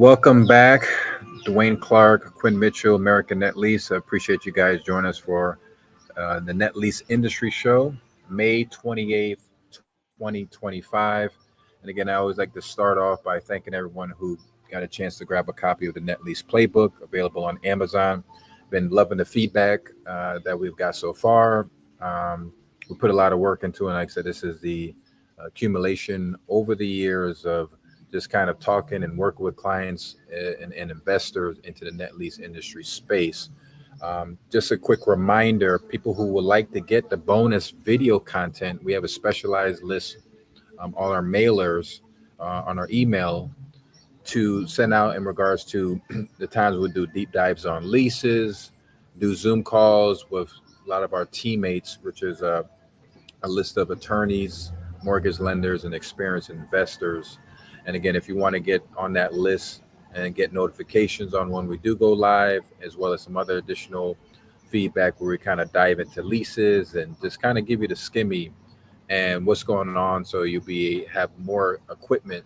Welcome back, Dwayne Clark, Quinn Mitchell, American Net Lease. I appreciate you guys joining us for the Net Lease Industry Show, May 28th, 2025. And again, I always like to start off by thanking everyone who got a chance to grab a copy of the Net Lease Playbook available on Amazon. Been loving the feedback that we've got so far. We put a lot of work into it. And like I said, this is the accumulation over the years of just kind of talking and working with clients and investors into the net lease industry space. Just a quick reminder, people who would like to get the bonus video content, we have a specialized list, all our mailers on our email to send out in regards to the times we do deep dives on leases, do Zoom calls with a lot of our teammates, which is a list of attorneys, mortgage lenders, and experienced investors. And again, if you want to get on that list and get notifications on when we do go live, as well as some other additional feedback where we kind of dive into leases and just kind of give you the skimmy and what's going on, so you'll have more equipment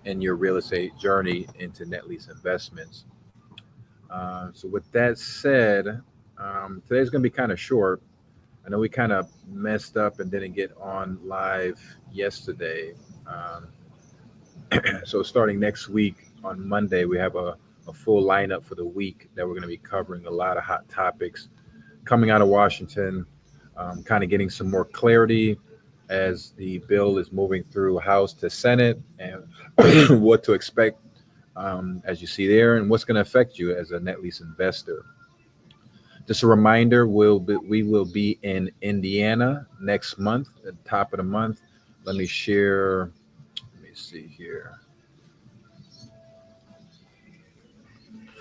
in your real estate journey into net lease investments. So with that said, today's going to be kind of short. I know we kind of messed up and didn't get on live yesterday. So starting next week on Monday, we have a full lineup for the week that we're going to be covering a lot of hot topics coming out of Washington, kind of getting some more clarity as the bill is moving through House to Senate, and what to expect as you see there, and what's going to affect you as a net lease investor. Just a reminder, we will be in Indiana next month, at the top of the month. Let me share. Let me see here.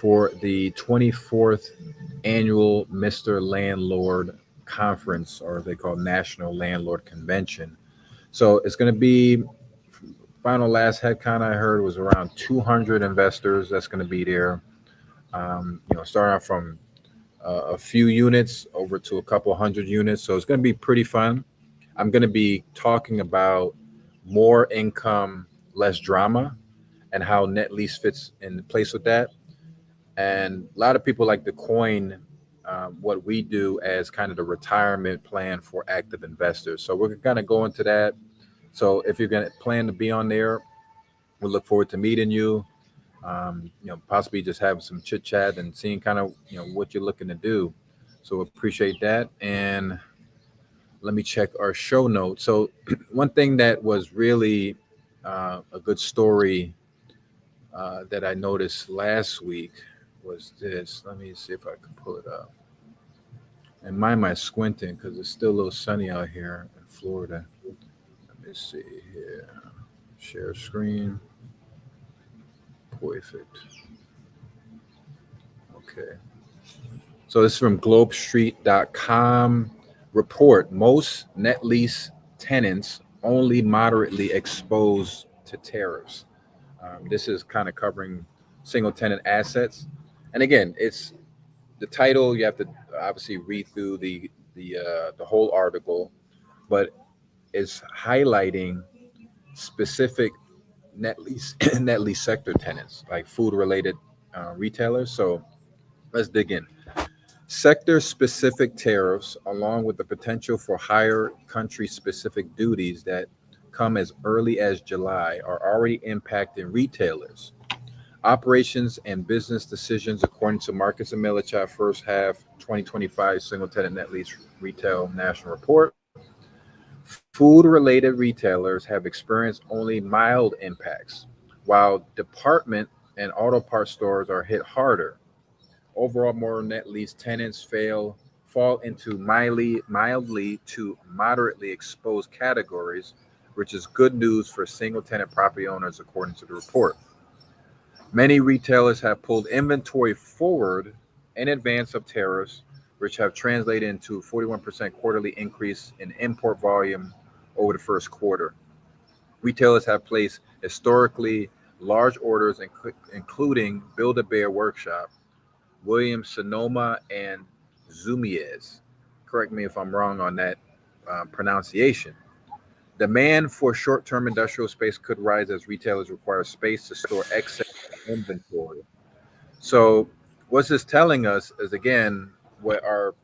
For the 24th annual Mr. Landlord Conference, or they call National Landlord Convention. So it's going to be, last head count I heard was around 200 investors that's going to be there. Starting out from a few units over to a couple hundred units. So it's going to be pretty fun. I'm going to be talking about more income, less drama, and how net lease fits in place with that. And a lot of people like to coin what we do as kind of the retirement plan for active investors. So we're going to go into that. So if you're going to plan to be on there, we look forward to meeting you. Possibly just having some chit chat and seeing kind of, what you're looking to do. So appreciate that. And let me check our show notes. So one thing that was really a good story that I noticed last week was this. Let me see if I can pull it up. And mind my squinting because it's still a little sunny out here in Florida. Let me see here. Share screen. Perfect. Okay. So this is from globestreet.com. Report: most net lease tenants only moderately exposed to tariffs. This is kind of covering single tenant assets. And again, it's the title. You have to obviously read through the whole article, but it's highlighting specific net lease net lease sector tenants, like food related retailers. So let's dig in. Sector specific tariffs, along with the potential for higher country specific duties that come as early as July, are already impacting retailers operations and business decisions, according to Marcus and Millichap first half 2025 single tenant net lease retail national report. Food related retailers have experienced only mild impacts, while department and auto parts stores are hit harder. Overall, more net lease tenants fall into mildly to moderately exposed categories, which is good news for single tenant property owners, according to the report. Many retailers have pulled inventory forward in advance of tariffs, which have translated into a 41% quarterly increase in import volume over the first quarter. Retailers have placed historically large orders, including Build-A-Bear Workshop, Williams Sonoma, and Zumiez. Correct me if I'm wrong on that pronunciation. Demand for short-term industrial space could rise as retailers require space to store excess inventory. So what's this telling us is, again, what our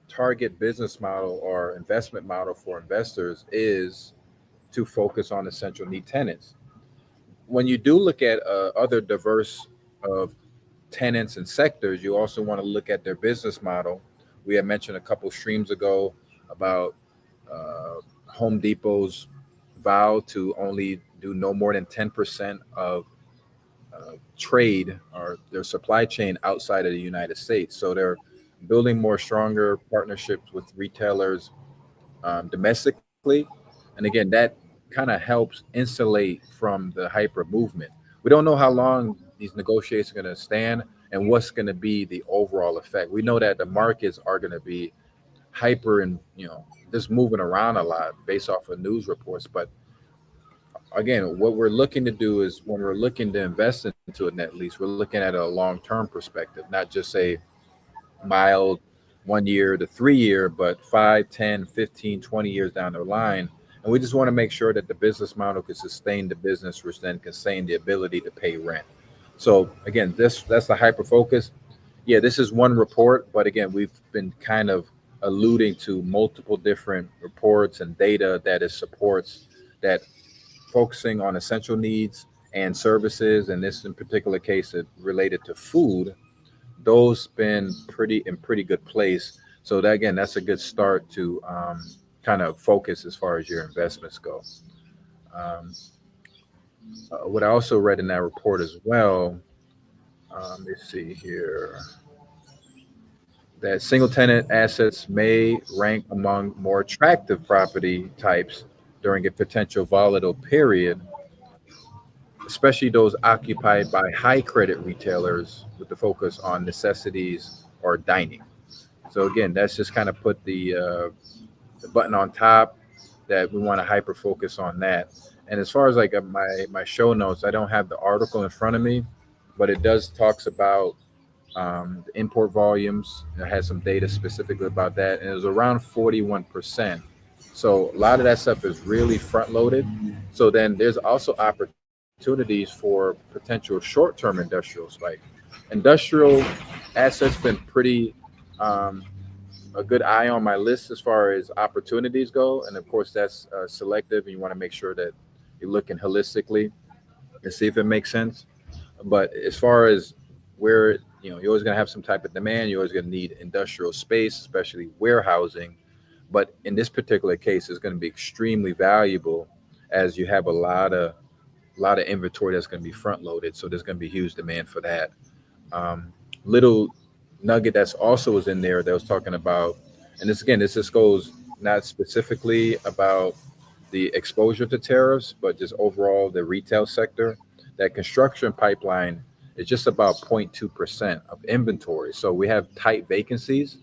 target business model or investment model for investors is to focus on essential need tenants. When you do look at other diverse of tenants and sectors, you also want to look at their business model. We had mentioned a couple streams ago about Home Depot's vow to only do no more than 10% of trade or their supply chain outside of the United States. So they're building more stronger partnerships with retailers domestically. And again, that kind of helps insulate from the hyper movement. We don't know how long these negotiations are going to stand and what's going to be the overall effect. We know that the markets are going to be hyper and, just moving around a lot based off of news reports. But again, what we're looking to do is when we're looking to invest into a net lease, we're looking at a long term perspective, not just a mild 1 year to 3 year, but 5, 10, 15, 20 years down the line. And we just want to make sure that the business model can sustain the business, which then can sustain the ability to pay rent. So again, that's the hyper focus. Yeah, this is one report, but again, we've been kind of alluding to multiple different reports and data that it supports that focusing on essential needs and services, and this in particular case it related to food, those been pretty in pretty good place. So that again, that's a good start to kind of focus as far as your investments go. Um, what I also read in that report as well, let's see here, that single tenant assets may rank among more attractive property types during a potential volatile period, especially those occupied by high credit retailers with the focus on necessities or dining. So again, that's just kind of put the button on top that we want to hyper focus on that. And as far as like my show notes, I don't have the article in front of me, but it does talks about the import volumes. It has some data specifically about that, and it was around 41%. So a lot of that stuff is really front loaded. So then there's also opportunities for potential short term industrial spike. Industrial assets been pretty um, a good eye on my list as far as opportunities go, and of course that's selective, and you want to make sure that you're looking holistically and see if it makes sense. But as far as where you're always going to have some type of demand, you're always going to need industrial space, especially warehousing. But in this particular case, it's going to be extremely valuable as you have a lot of inventory that's going to be front loaded. So there's going to be huge demand for that. Little nugget that's also was in there that was talking about, and this again, this just goes not specifically about the exposure to tariffs, but just overall the retail sector. That construction pipeline is just about 0.2% of inventory. So we have tight vacancies,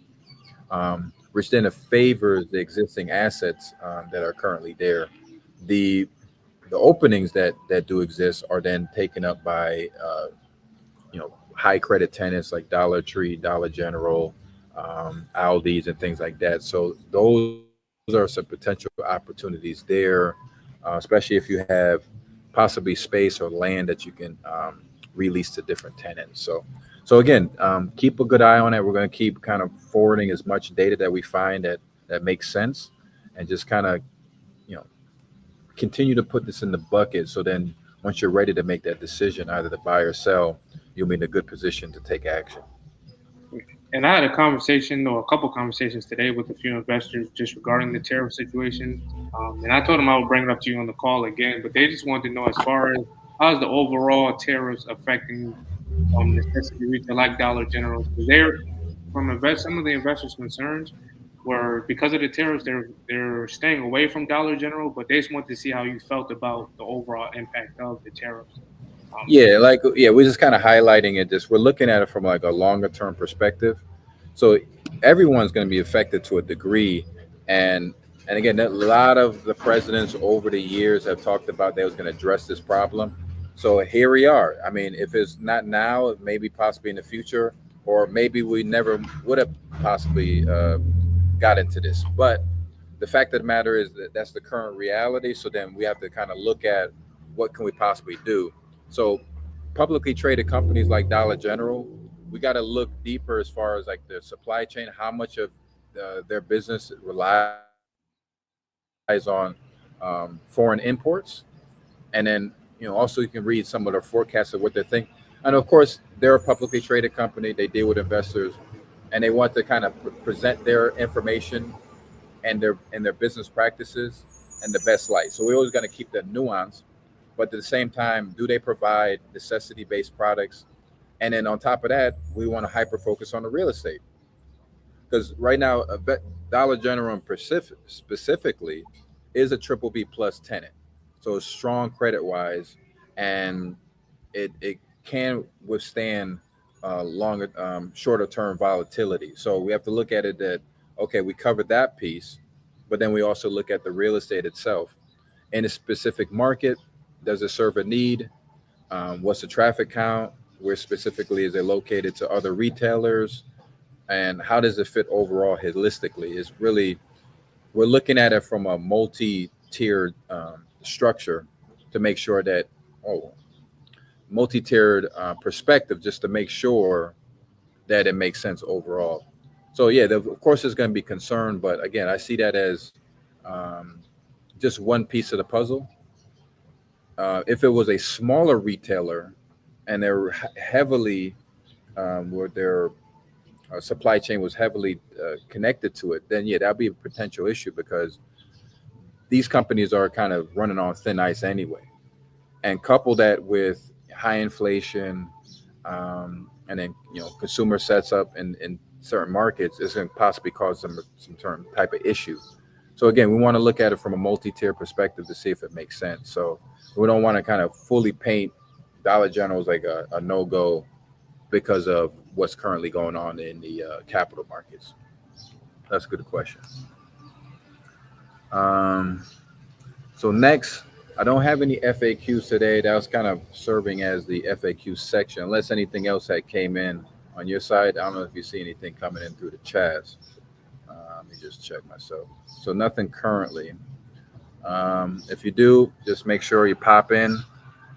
which then favors the existing assets that are currently there. The the openings that do exist are then taken up by high credit tenants like Dollar Tree, Dollar General, Aldi's, and things like that. So those are some potential opportunities there, especially if you have possibly space or land that you can release to different tenants. So again, keep a good eye on it. We're going to keep kind of forwarding as much data that we find that makes sense, and just kind of you know continue to put this in the bucket. So then once you're ready to make that decision, either to buy or sell, you'll be in a good position to take action. And I had a conversation or a couple conversations today with a few investors just regarding the tariff situation. And I told them I would bring it up to you on the call again, but they just wanted to know as far as how's the overall tariffs affecting necessity retail like Dollar General. Because they're some of the investors' concerns were because of the tariffs, they're staying away from Dollar General, but they just wanted to see how you felt about the overall impact of the tariffs. Um, Yeah, we're just kind of highlighting it. Just we're looking at it from like a longer term perspective. So everyone's going to be affected to a degree, and and again, a lot of the presidents over the years have talked about they was going to address this problem. So here we are. I mean, if it's not now, maybe possibly in the future, or maybe we never would have possibly got into this. But the fact of the matter is that that's the current reality. So then we have to kind of look at what can we possibly do. So publicly traded companies like Dollar General, we got to look deeper as far as like the supply chain, how much of their business relies on foreign imports. And then, also you can read some of the forecasts of what they think. And of course, they're a publicly traded company. They deal with investors, and they want to kind of present their information and their business practices in the best light. So we always got to keep that nuance. But at the same time, do they provide necessity-based products? And then on top of that, we want to hyper focus on the real estate, because right now, Dollar General and Pacific specifically is a triple B plus tenant, so it's strong credit wise, and it can withstand longer, shorter term volatility. So we have to look at it that, okay, we covered that piece, but then we also look at the real estate itself in a specific market. Does it serve a need? What's the traffic count? Where specifically is it located to other retailers? And how does it fit overall holistically? Is really, we're looking at it from a multi-tiered structure to make sure that, oh, multi-tiered perspective, just to make sure that it makes sense overall. So yeah, of course there's going to be concern, but again, I see that as um, just one piece of the puzzle. If it was a smaller retailer and they're heavily, where their supply chain was heavily connected to it, then yeah, that'd be a potential issue, because these companies are kind of running on thin ice anyway. And couple that with high inflation, and then consumer sets up in certain markets, is going to possibly cause some certain type of issue. So again, we want to look at it from a multi-tier perspective to see if it makes sense. So we don't want to kind of fully paint Dollar General as like a no-go because of what's currently going on in the capital markets. That's a good question. Um, so next, I don't have any FAQs today. That was kind of serving as the FAQ section, unless anything else that came in on your side. I don't know if you see anything coming in through the chats. Let me just check myself. So nothing currently. If you do, just make sure you pop in,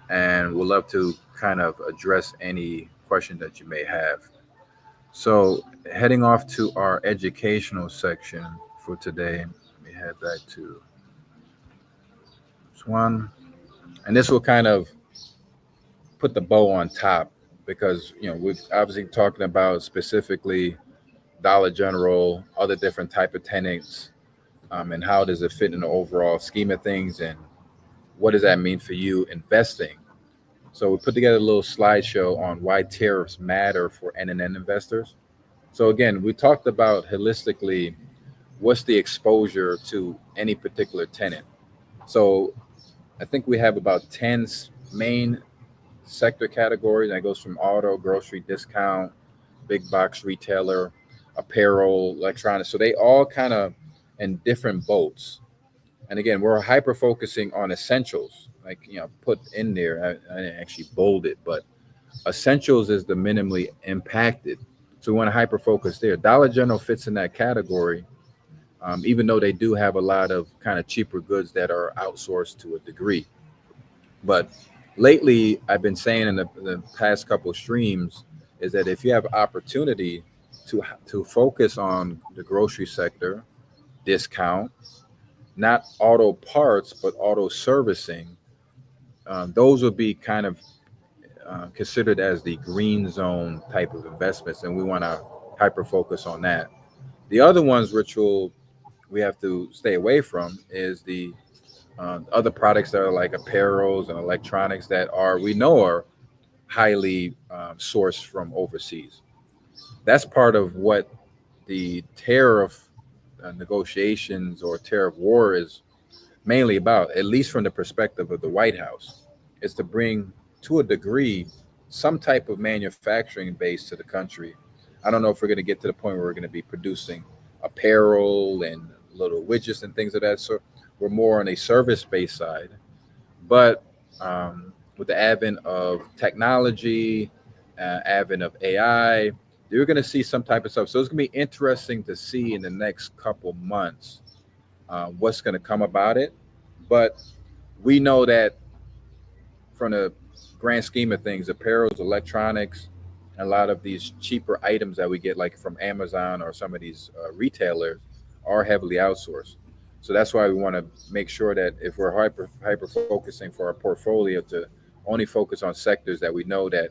and we'll love to kind of address any question that you may have. So heading off to our educational section for today, let me head back to this one. And this will kind of put the bow on top, because we've obviously talking about specifically Dollar General, other different type of tenants, and how does it fit in the overall scheme of things, and what does that mean for you investing. So we put together a little slideshow on why tariffs matter for NNN investors. So again, we talked about holistically what's the exposure to any particular tenant. So I think we have about 10 main sector categories. That goes from auto, grocery, discount, big box retailer, apparel, electronics. So they all kind of in different boats. And again, we're hyper focusing on essentials, like put in there. I didn't actually bold it, but essentials is the minimally impacted. So we want to hyper focus there. Dollar General fits in that category, even though they do have a lot of kind of cheaper goods that are outsourced to a degree. But lately, I've been saying in the past couple of streams is that if you have opportunity to focus on the grocery sector, discount, not auto parts, but auto servicing, those would be kind of considered as the green zone type of investments, and we want to hyper focus on that. The other ones, which we have to stay away from, is the other products that are like apparels and electronics that are we know are highly sourced from overseas. That's part of what the tariff negotiations or tariff war is mainly about, at least from the perspective of the White House, is to bring, to a degree, some type of manufacturing base to the country. I don't know if we're going to get to the point where we're going to be producing apparel and little widgets and things of that sort. We're more on a service based side. But with the advent of technology, advent of AI, you're going to see some type of stuff. So it's going to be interesting to see in the next couple months what's going to come about it. But we know that from the grand scheme of things, apparels, electronics, a lot of these cheaper items that we get, like from Amazon or some of these retailers, are heavily outsourced. So that's why we want to make sure that if we're hyper focusing for our portfolio, to only focus on sectors that we know that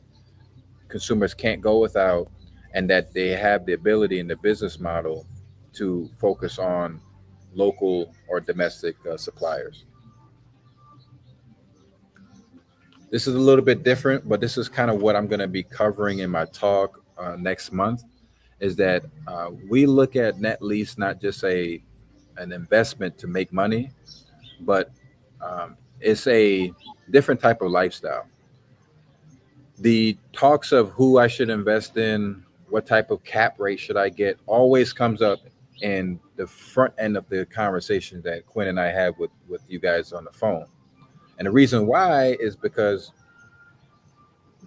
consumers can't go without, and that they have the ability in the business model to focus on local or domestic suppliers. This is a little bit different, but this is kind of what I'm going to be covering in my talk next month. Is that we look at net lease not just a an investment to make money, but it's a different type of lifestyle. The talks of who I should invest in, what type of cap rate should I get, always comes up in the front end of the conversation that Quinn and I have with you guys on the phone. And the reason why is because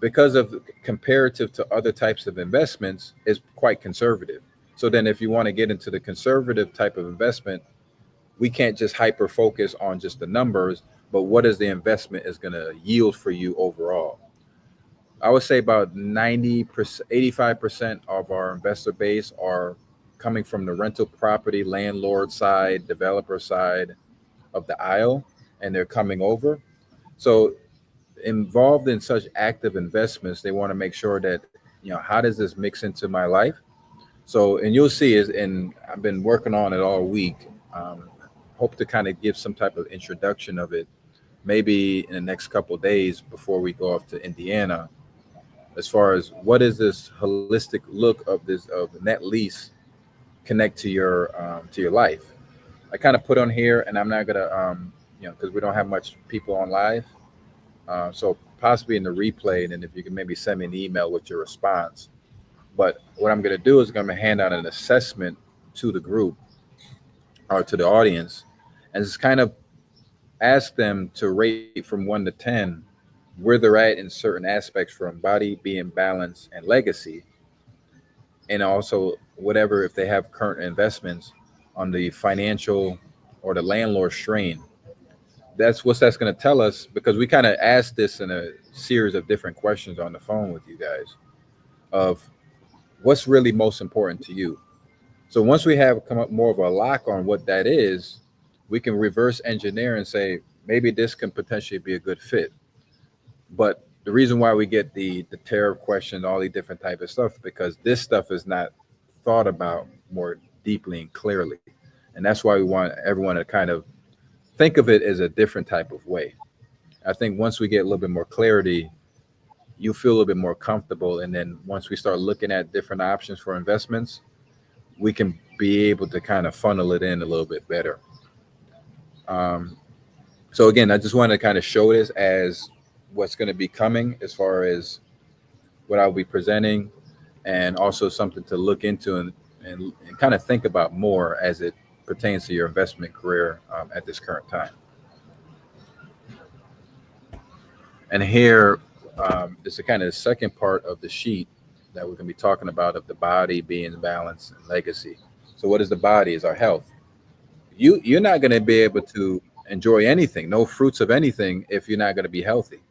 of comparative to other types of investments is quite conservative. So then if you want to get into the conservative type of investment, we can't just hyper focus on just the numbers, but what is the investment is going to yield for you overall. I would say about 90%, 85% of our investor base are coming from the rental property landlord side, developer side of the aisle, and they're coming over. So involved in such active investments, they want to make sure that, how does this mix into my life? So, and you'll see is, and I've been working on it all week. Um, Hope to kind of give some type of introduction of it, maybe in the next couple of days before we go off to Indiana, as far as what is this holistic look of this of net lease connect to your life. I kind of put on here, and I'm not gonna because we don't have much people on live, so possibly in the replay, and then if you can maybe send me an email with your response. But what I'm gonna do is I'm gonna hand out an assessment to the group or to the audience, and just kind of ask them to rate from 1 to 10 where they're at in certain aspects from body, being, balance, and legacy, and also whatever if they have current investments on the financial or the landlord strain. That's going to tell us, because we kind of asked this in a series of different questions on the phone with you guys, of what's really most important to you. So once we have come up more of a lock on what that is, we can reverse engineer and say maybe this can potentially be a good fit. But the reason why we get the tariff question, all the different type of stuff, because this stuff is not thought about more deeply and clearly, and that's why we want everyone to kind of think of it as a different type of way. I think once we get a little bit more clarity, you feel a little bit more comfortable, and then once we start looking at different options for investments, we can be able to kind of funnel it in a little bit better. Um, so again, I just want to kind of show this as what's going to be coming as far as what I'll be presenting, and also something to look into and kind of think about more as it pertains to your investment career at this current time. And here is the kind of the second part of the sheet that we're going to be talking about, of the body, being, balance, and legacy. So what is the body? Is our health. You're not going to be able to enjoy anything, no fruits of anything, if you're not going to be healthy.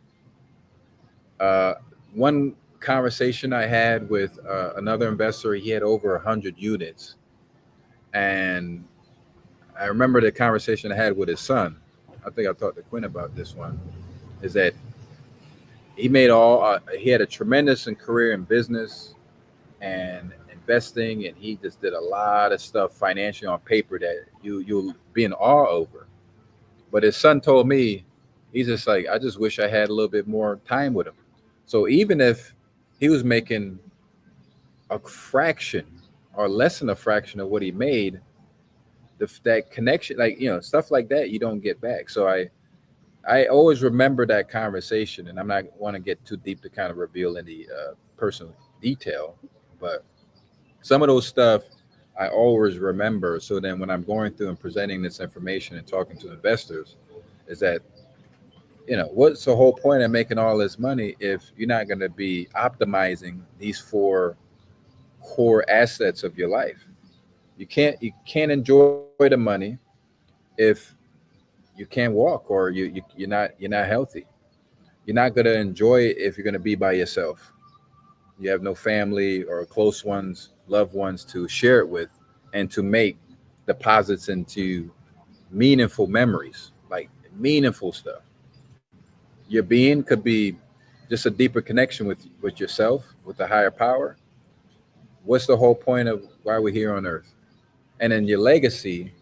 Uh, One conversation I had with another investor, he had over 100 units, and I remember the conversation I had with his son. I think I talked to Quinn about this one. Is that he had a tremendous career in business and investing, and he just did a lot of stuff financially on paper that you'll be in awe over. But his son told me, he's just like, I just wish I had a little bit more time with him. So even if he was making a fraction or less than a fraction of what he made, that connection, like, stuff like that, you don't get back. So I always remember that conversation, and I'm not want to get too deep to kind of reveal any personal detail, but some of those stuff I always remember. So then when I'm going through and presenting this information and talking to investors, is that, what's the whole point of making all this money if you're not going to be optimizing these four core assets of your life? You can't enjoy the money if you can't walk, or you're not healthy. You're not going to enjoy it if you're going to be by yourself. You have no family or close ones, loved ones to share it with and to make deposits into meaningful memories, like meaningful stuff. Your being could be just a deeper connection with yourself, with the higher power. What's the whole point of why we're here on earth? And then your legacy,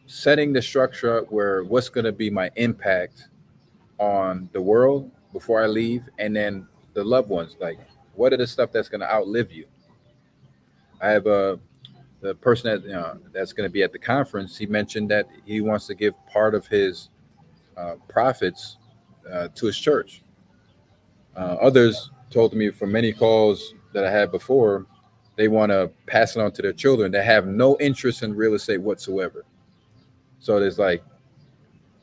setting the structure up where what's going to be my impact on the world before I leave, and then the loved ones. Like, what are the stuff that's going to outlive you? I have the person that that's going to be at the conference. He mentioned that he wants to give part of his profits to his church. Others told me from many calls that I had before, they want to pass it on to their children that have no interest in real estate whatsoever. So there's like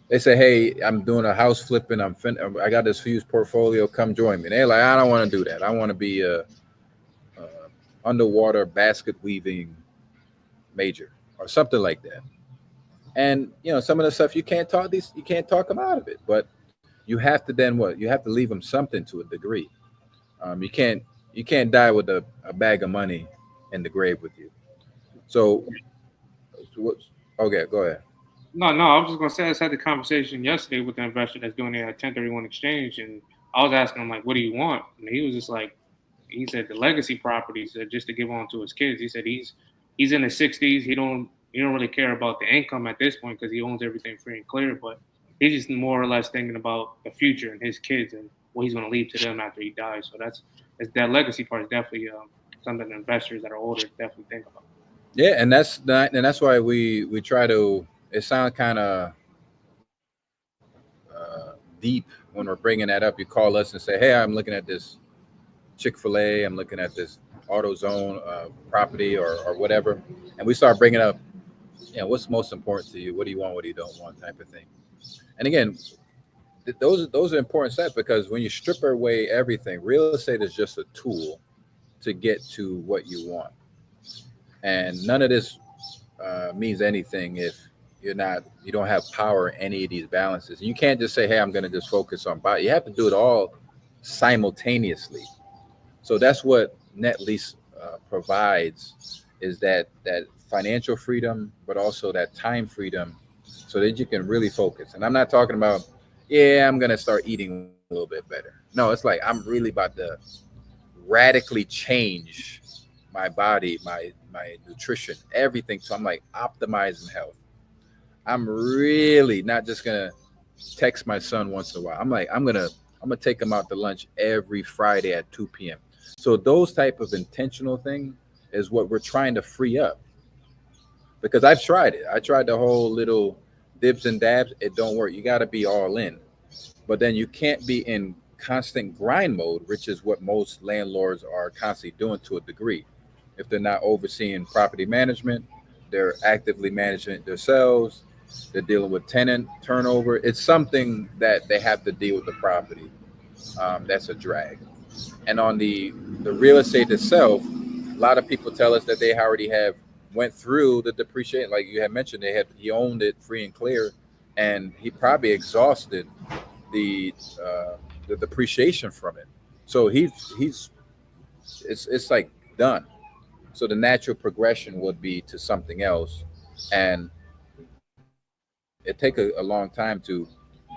they say, "Hey, I'm doing a house flipping. I got this huge portfolio. Come join me." And they're like, "I don't want to do that. I want to be a underwater basket weaving major or something like that." And some of the stuff you can't talk them out of it, but you have to then what? You have to leave them something to a degree. You can't die with a bag of money in the grave with you. So, what? Okay, go ahead. No, no, I was just gonna say I just had the conversation yesterday with the investor that's doing a 1031 exchange, and I was asking him like, "What do you want?" And he was just like, he said the legacy properties just to give on to his kids. He said he's in his 60s. He don't really care about the income at this point because he owns everything free and clear. But he's just more or less thinking about the future and his kids and what he's going to leave to them after he dies. So that legacy part is definitely something that investors that are older definitely think about. Yeah, and that's why we try to. It sounds kind of deep when we're bringing that up. You call us and say, "Hey, I'm looking at this Chick-fil-A. I'm looking at this AutoZone property or whatever," and we start bringing up, what's most important to you? What do you want? What do you don't want? Type of thing. And again, those are important steps because when you strip away everything, real estate is just a tool to get to what you want, and none of this means anything if you don't have power in any of these balances. You can't just say, "Hey, I'm going to just focus on buy." You have to do it all simultaneously. So that's what net lease provides, is that financial freedom, but also that time freedom, so that you can really focus. And I'm not talking about, yeah, I'm going to start eating a little bit better. No, it's like I'm really about to radically change my body, my nutrition, everything. So I'm like optimizing health. I'm really not just gonna text my son once in a while. I'm gonna take him out to lunch every Friday at 2 p.m. So those type of intentional thing is what we're trying to free up, because I've tried it. I tried the whole little dibs and dabs. It don't work. You got to be all in. But then you can't be in constant grind mode, which is what most landlords are constantly doing to a degree. If they're not overseeing property management, they're actively managing it themselves. They're dealing with tenant turnover. It's something that they have to deal with the property. That's a drag. And on the real estate itself, a lot of people tell us that they already have went through the depreciation. Like you had mentioned, he owned it free and clear, and he probably exhausted the the depreciation from it. So he's it's like done. So the natural progression would be to something else, and it take a long time to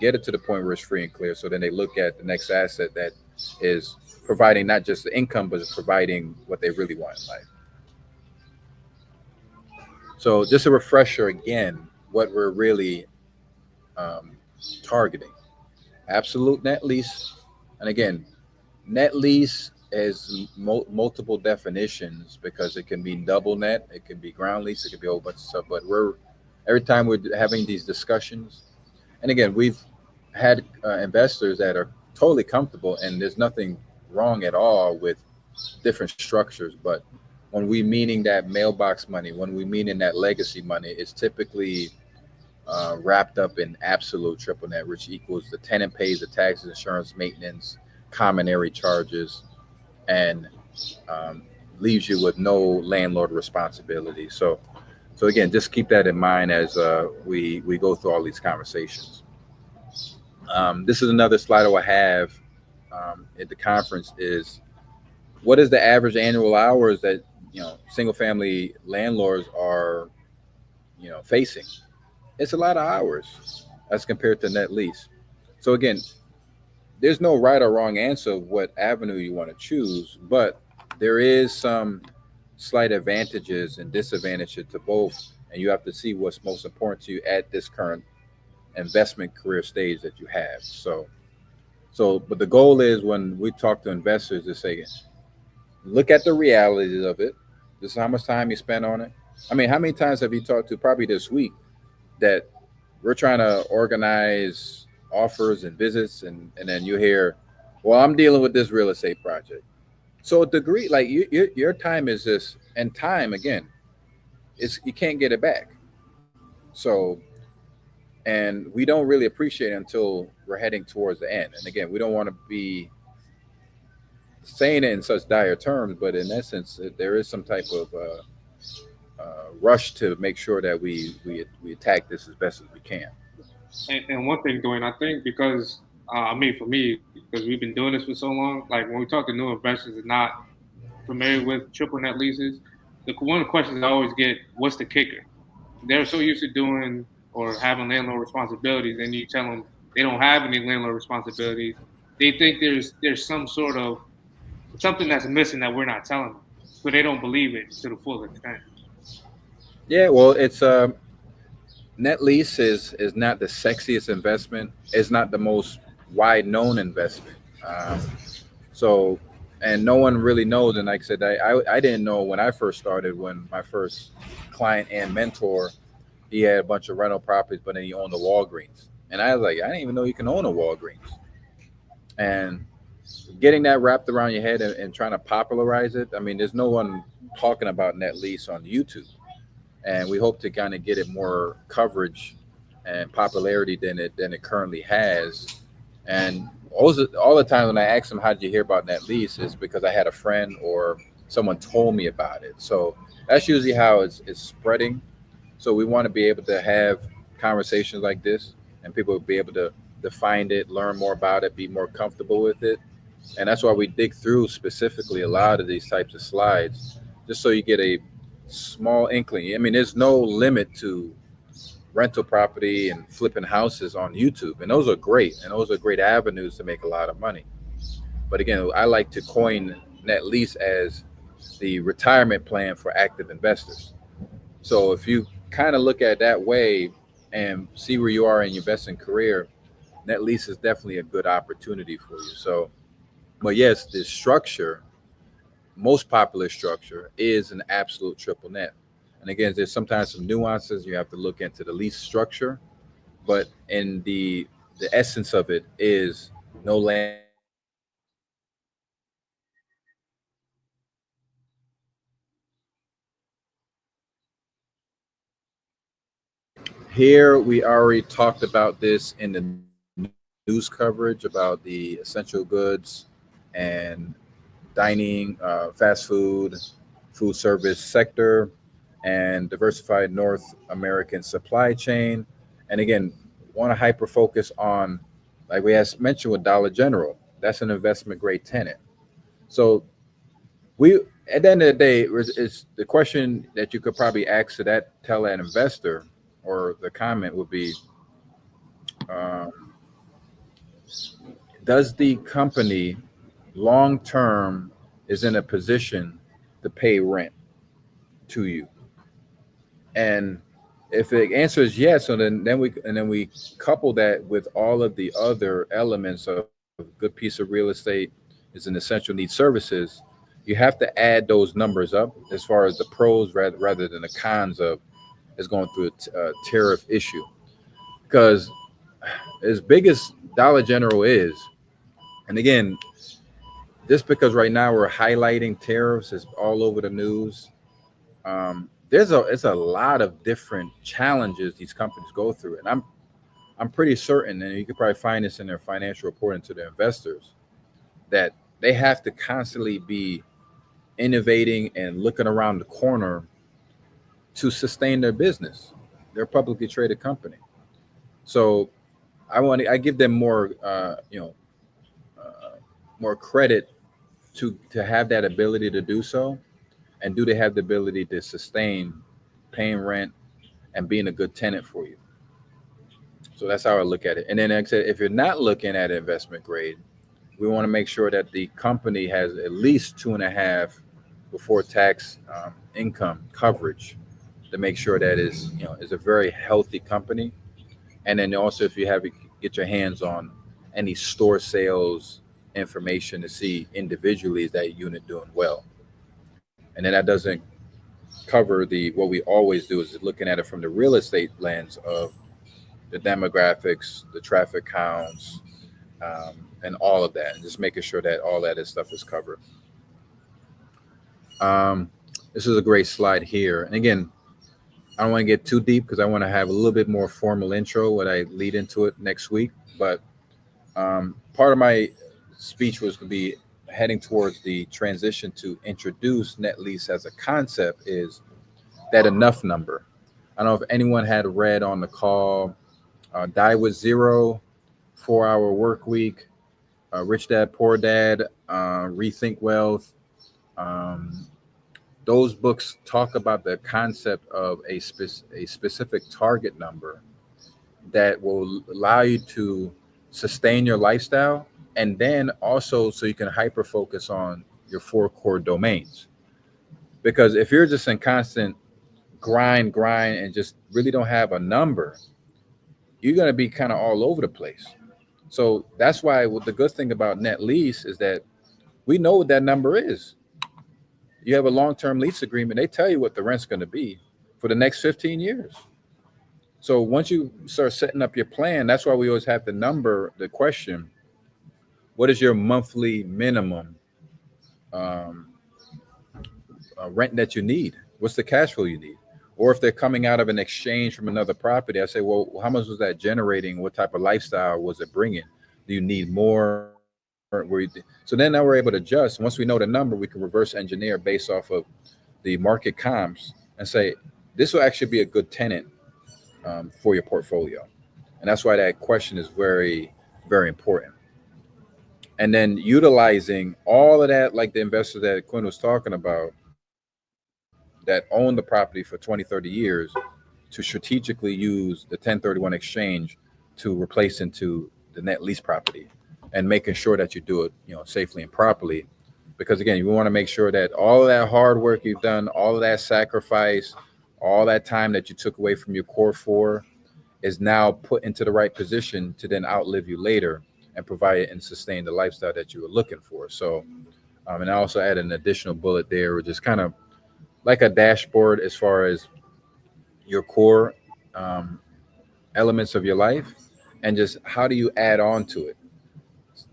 get it to the point where it's free and clear. So then they look at the next asset that is providing not just the income, but providing what they really want in life. So just a refresher again, what we're really um, targeting: absolute net lease. And again, net lease has multiple definitions because it can be double net, it can be ground lease, it can be a whole bunch of stuff. But we're every time we're having these discussions, and again, we've had investors that are totally comfortable, and there's nothing wrong at all with different structures. But when we meaning that mailbox money, when we meaning that legacy money, it's typically wrapped up in absolute triple net, which equals the tenant pays the taxes, insurance, maintenance, common area charges, and um, leaves you with no landlord responsibility. So again, just keep that in mind as we go through all these conversations. This is another slide I will have at the conference is what is the average annual hours that single family landlords are facing. It's a lot of hours as compared to net lease. So again, there's no right or wrong answer of what avenue you want to choose, but there is some slight advantages and disadvantages to both, and you have to see what's most important to you at this current investment career stage that you have. But the goal is when we talk to investors to say, look at the realities of it. This is how much time you spend on it. I mean, how many times have you talked to probably this week that we're trying to organize offers and visits, and then you hear, well, I'm dealing with this real estate project. So a degree, like your time is this, and time again, it's you can't get it back. So, and we don't really appreciate it until we're heading towards the end. And again, we don't want to be saying it in such dire terms, but in essence, there is some type of rush to make sure that we attack this as best as we can. And one thing, Dwayne, I think because I mean, for me, because we've been doing this for so long, like when we talk to new investors and not familiar with triple net leases, one of the questions I always get, what's the kicker? They're so used to doing or having landlord responsibilities, and you tell them they don't have any landlord responsibilities. They think there's some sort of something that's missing that we're not telling them, so they don't believe it to the full extent. Yeah, well, it's net lease is not the sexiest investment. It's not the most wide known investment. So, and no one really knows. And like I said, I didn't know when I first started. When my first client and mentor, he had a bunch of rental properties, but then he owned a Walgreens, and I was like, I didn't even know you can own a Walgreens. And getting that wrapped around your head and trying to popularize it. I mean, there's no one talking about net lease on YouTube, and we hope to kind of get it more coverage and popularity than it currently has. And all the time when I ask them how did you hear about net lease is because I had a friend or someone told me about it. So that's usually how it's spreading. So we want to be able to have conversations like this, and people will be able to find it, learn more about it, be more comfortable with it. And that's why we dig through specifically a lot of these types of slides, just so you get a small inkling. I mean, there's no limit to rental property and flipping houses on YouTube, and those are great, and those are great avenues to make a lot of money. But again, I like to coin net lease as the retirement plan for active investors. So if you kind of look at it that way and see where you are in your investing career, net lease is definitely a good opportunity for you. So, but yes, the structure, most popular structure, is an absolute triple net. And again, there's sometimes some nuances you have to look into the lease structure, but in the essence of it is no landlord responsibility, no tenants, Here we already talked about this in the news coverage about the essential goods and dining, fast food service sector, and diversified North American supply chain. And again, want to hyper focus on, like we had mentioned with Dollar General, that's an investment grade tenant. So we, at the end of the day, it's the question that you could probably ask to tell that investor, or the comment would be, um, does the company long term is in a position to pay rent to you? And if the answer is yes, so then we couple that with all of the other elements of good piece of real estate is an essential need services. You have to add those numbers up as far as the pros rather than the cons of is going through a tariff issue. Because as big as Dollar General is, and again, just because right now we're highlighting tariffs is all over the news. There's a lot of different challenges these companies go through, and I'm pretty certain, and you could probably find this in their financial reporting to their investors, that they have to constantly be innovating and looking around the corner to sustain their business. They're a publicly traded company, so I give them more more credit to have that ability to do so, and do they have the ability to sustain paying rent and being a good tenant for you. So that's how I look at it. And then like I said, if you're not looking at investment grade, we want to make sure that the company has at least 2.5 before tax income coverage, to make sure that is a very healthy company. And then also, if you have get your hands on any store sales information to see individually is that unit doing well. And then that doesn't cover the what we always do is looking at it from the real estate lens of the demographics, the traffic counts, and all of that, and just making sure that all that is stuff is covered. Um, this is a great slide here. And again, I don't want to get too deep because I want to have a little bit more formal intro when I lead into it next week. But part of my speech was going to be heading towards the transition to introduce net lease as a concept is that enough number. I don't know if anyone had read on the call Die with Zero, 4 Hour Work Week, Rich Dad Poor Dad, Rethink Wealth. Um, those books talk about the concept of a specific target number that will allow you to sustain your lifestyle, and then also so you can hyper focus on your four core domains. Because if you're just in constant grind, and just really don't have a number, you're going to be kind of all over the place. So that's why what the good thing about net lease is that we know what that number is. You have a long-term lease agreement, they tell you what the rent's going to be for the next 15 years. So once you start setting up your plan, that's why we always have the number, the question, what is your monthly minimum um, rent that you need? What's the cash flow you need? Or if they're coming out of an exchange from another property, I say, well, how much was that generating? What type of lifestyle was it bringing? Do you need more? So then now we're able to adjust. Once we know the number, we can reverse engineer based off of the market comps and say, this will actually be a good tenant for your portfolio. And that's why that question is very, very important. And then utilizing all of that, like the investors that Quinn was talking about, that own the property for 20, 30 years, to strategically use the 1031 exchange to replace into the net lease property, and making sure that you do it, safely and properly. Because again, you want to make sure that all of that hard work you've done, all of that sacrifice, all that time that you took away from your core four is now put into the right position to then outlive you later and provide and sustain the lifestyle that you were looking for. So, and I also add an additional bullet there, which is kind of like a dashboard as far as your core um, elements of your life, and just how do you add on to it.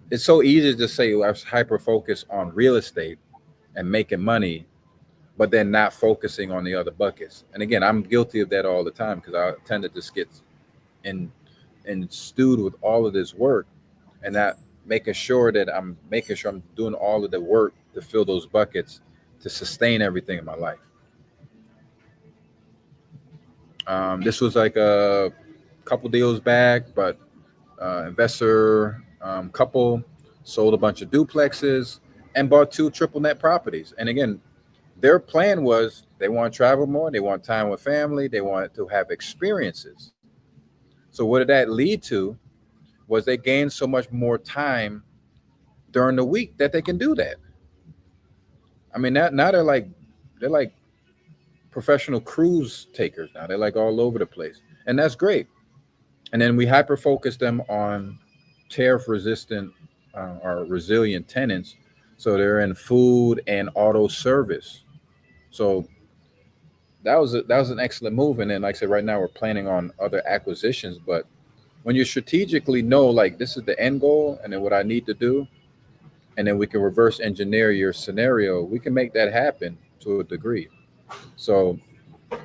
It's so easy to just say, well, I was hyper focused on real estate and making money, but then not focusing on the other buckets. And again, I'm guilty of that all the time because I tend to just get in and stewed with all of this work, and not making sure I'm doing all of the work to fill those buckets to sustain everything in my life. This was like a couple deals back, but investor couple sold a bunch of duplexes and bought two triple net properties. And again, their plan was they want to travel more, they want time with family, they want to have experiences. So what did that lead to was they gained so much more time during the week that they can do that. I mean, now they're like professional cruise takers now. They're like all over the place, and that's great. And then we hyper focus them on tariff resistant or resilient tenants. So they're in food and auto service. So that was an excellent move. And then, like I said, right now we're planning on other acquisitions. But when you strategically know, like, this is the end goal, and then what I need to do, and then we can reverse engineer your scenario, we can make that happen to a degree. So,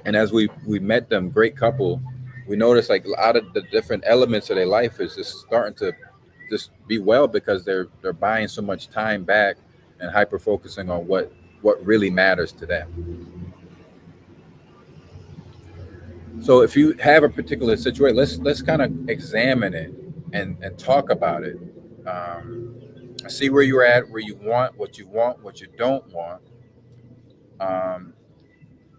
and as we met them, great couple, we noticed like a lot of the different elements of their life is just starting to just be well because they're buying so much time back and hyper focusing on what really matters to them. So if you have a particular situation, let's kind of examine it. and talk about it. See where you're at, where you want, what you don't want. Um,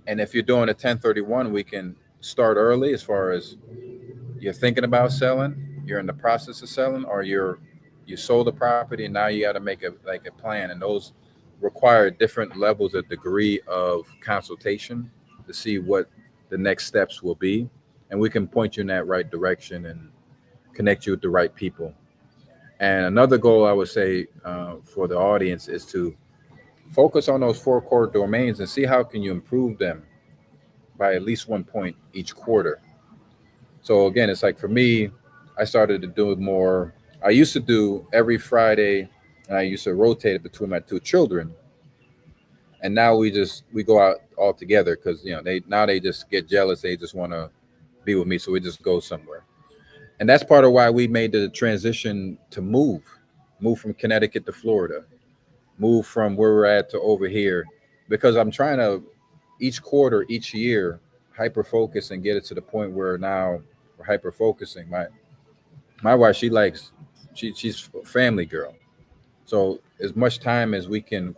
and if you're doing a 1031, we can start early as far as you're thinking about selling, you're in the process of selling, or you sold the property and now you got to make a plan, and those require different levels of degree of consultation to see what the next steps will be, and we can point you in that right direction and connect you with the right people. And another goal I would say for the audience is to focus on those four core domains and see how can you improve them by at least 1 point each quarter. So again, it's like for me, I started to do more. I used to do every Friday, and I used to rotate it between my two children. And now we go out all together because they just get jealous. They just want to be with me, so we just go somewhere. And that's part of why we made the transition to move from Connecticut to Florida, move from where we're at to over here, because I'm trying to each quarter, each year, hyper focus and get it to the point where now we're hyper focusing. My wife, she's a family girl. So as much time as we can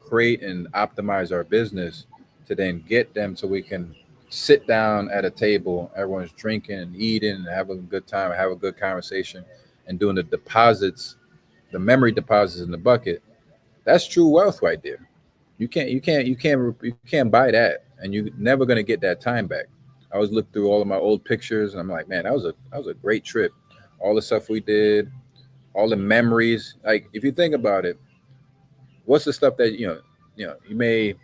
create and optimize our business to then get them so we can sit down at a table, everyone's drinking and eating and having a good time, have a good conversation, and doing the deposits, the memory deposits in the bucket. That's true wealth right there. You can't buy that, and you're never gonna get that time back. I was looking through all of my old pictures, and I'm like, man, that was a great trip. All the stuff we did, all the memories. Like if you think about it, what's the stuff that you may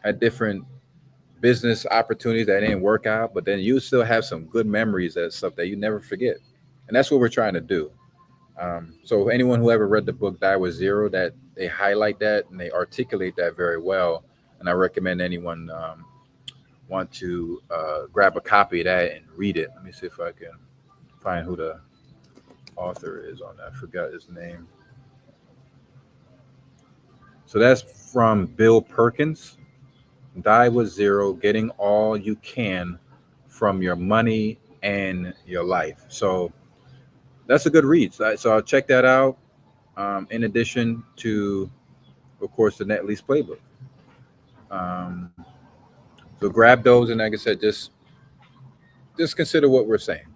had different business opportunities that didn't work out, but then you still have some good memories, that stuff that you never forget, and that's what we're trying to do. So anyone who ever read the book Die with Zero, that they highlight that and they articulate that very well, and I recommend anyone want to grab a copy of that and read it. Let me see if I can find who the author is on that. I forgot his name. So that's from Bill Perkins. Die with Zero: Getting All You Can from Your Money and Your Life. So that's a good read. So I'll check that out. In addition to, of course, the Net Lease Playbook. Um, so grab those, and like I said, just consider what we're saying.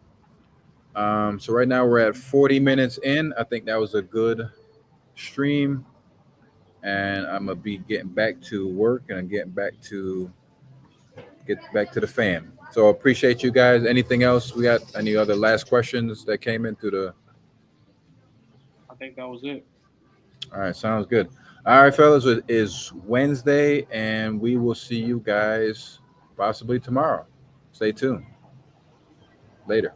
So right now we're at 40 minutes in. I think that was a good stream, and I'm gonna be getting back to work and getting back to get back to the fam. So appreciate you guys. Anything else? We got any other last questions that came into the? I think that was it. All right, sounds good. All right, fellas, it is Wednesday, and we will see you guys possibly tomorrow. Stay tuned. Later.